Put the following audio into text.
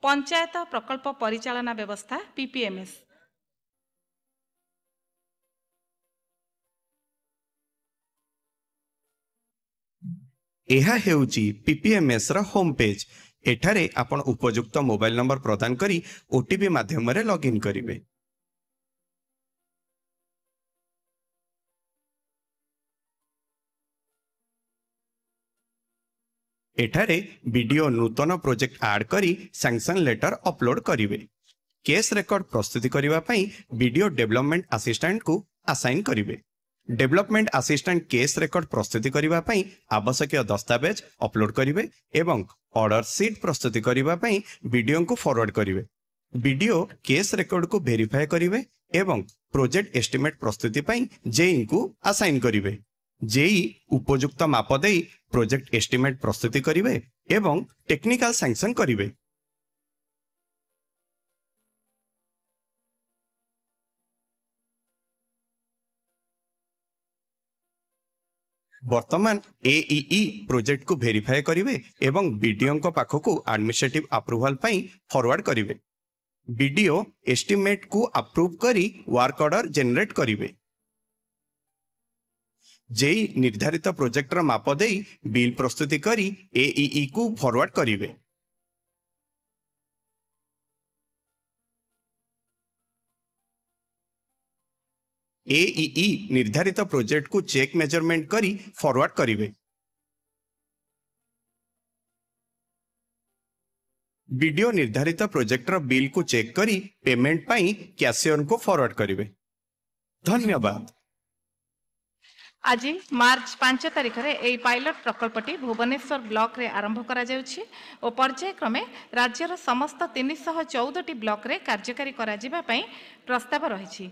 पंचायत प्रकल्प परिचालना व्यवस्था पीपीएमएस। यह हेउची पीपीएमएस रा होम पेज। एठारे आपण उपयुक्त मोबाइल नंबर प्रदान करी ओटीपी माध्यम रे लॉगिन करिवे। एठारे वीडियो नूतन प्रोजेक्ट ऐड करी सैंक्शन लेटर अपलोड करिवे। केस रेकॉर्ड प्रस्तुति करिवा पई वीडियो डेवलपमेंट असिस्टेंट को असाइन करिवे। डेवलपमेंट असिस्टेंट केस रेकॉर्ड प्रस्तुति करिवा पई आवश्यक दस्तावेज अपलोड करिवे एवं ऑर्डर शीट प्रस्तुति करिवा पई वीडियो को फॉरवर्ड करिवे। वीडियो केस रेकॉर्ड को वेरीफाई करिवे एवं प्रोजेक्ट एस्टिमेट प्रस्तुति पई जेई को असाइन करिवे। जेई उपयुक्त माप देई प्रोजेक्ट एस्टिमेट प्रस्तुति करिवे एवं टेक्निकल सैंक्शन करिवे। वर्तमान एईई प्रोजेक्ट को वेरीफाई करिवे एवं वीडियो को पाखकु एडमिनिस्ट्रेटिव अप्रूवल पई फॉरवर्ड करिवे। वीडियो एस्टिमेट को अप्रूव करी वर्क ऑर्डर जनरेट करिवे। जेई निर्धारित प्रोजेक्ट रा माप देई बिल प्रस्तुति करी एईई को फॉरवर्ड करिवे। एईई निर्धारित प्रोजेक्ट को चेक मेजरमेंट करी फॉरवर्ड करिवे। वीडियो निर्धारित प्रोजेक्ट रा बिल को चेक करी पेमेंट पाई कैशियर को फॉरवर्ड करिवे। धन्यवाद। आज मार्च 5 तारिख रे एई पायलट प्रकल्पटी भुवनेश्वर ब्लॉक रे आरंभ करा जाउछि और पर्यायक्रमे राज्यर समस्त 314 ब्लॉक रे कार्यकारी करा जिबा पई प्रस्ताव रहिछि।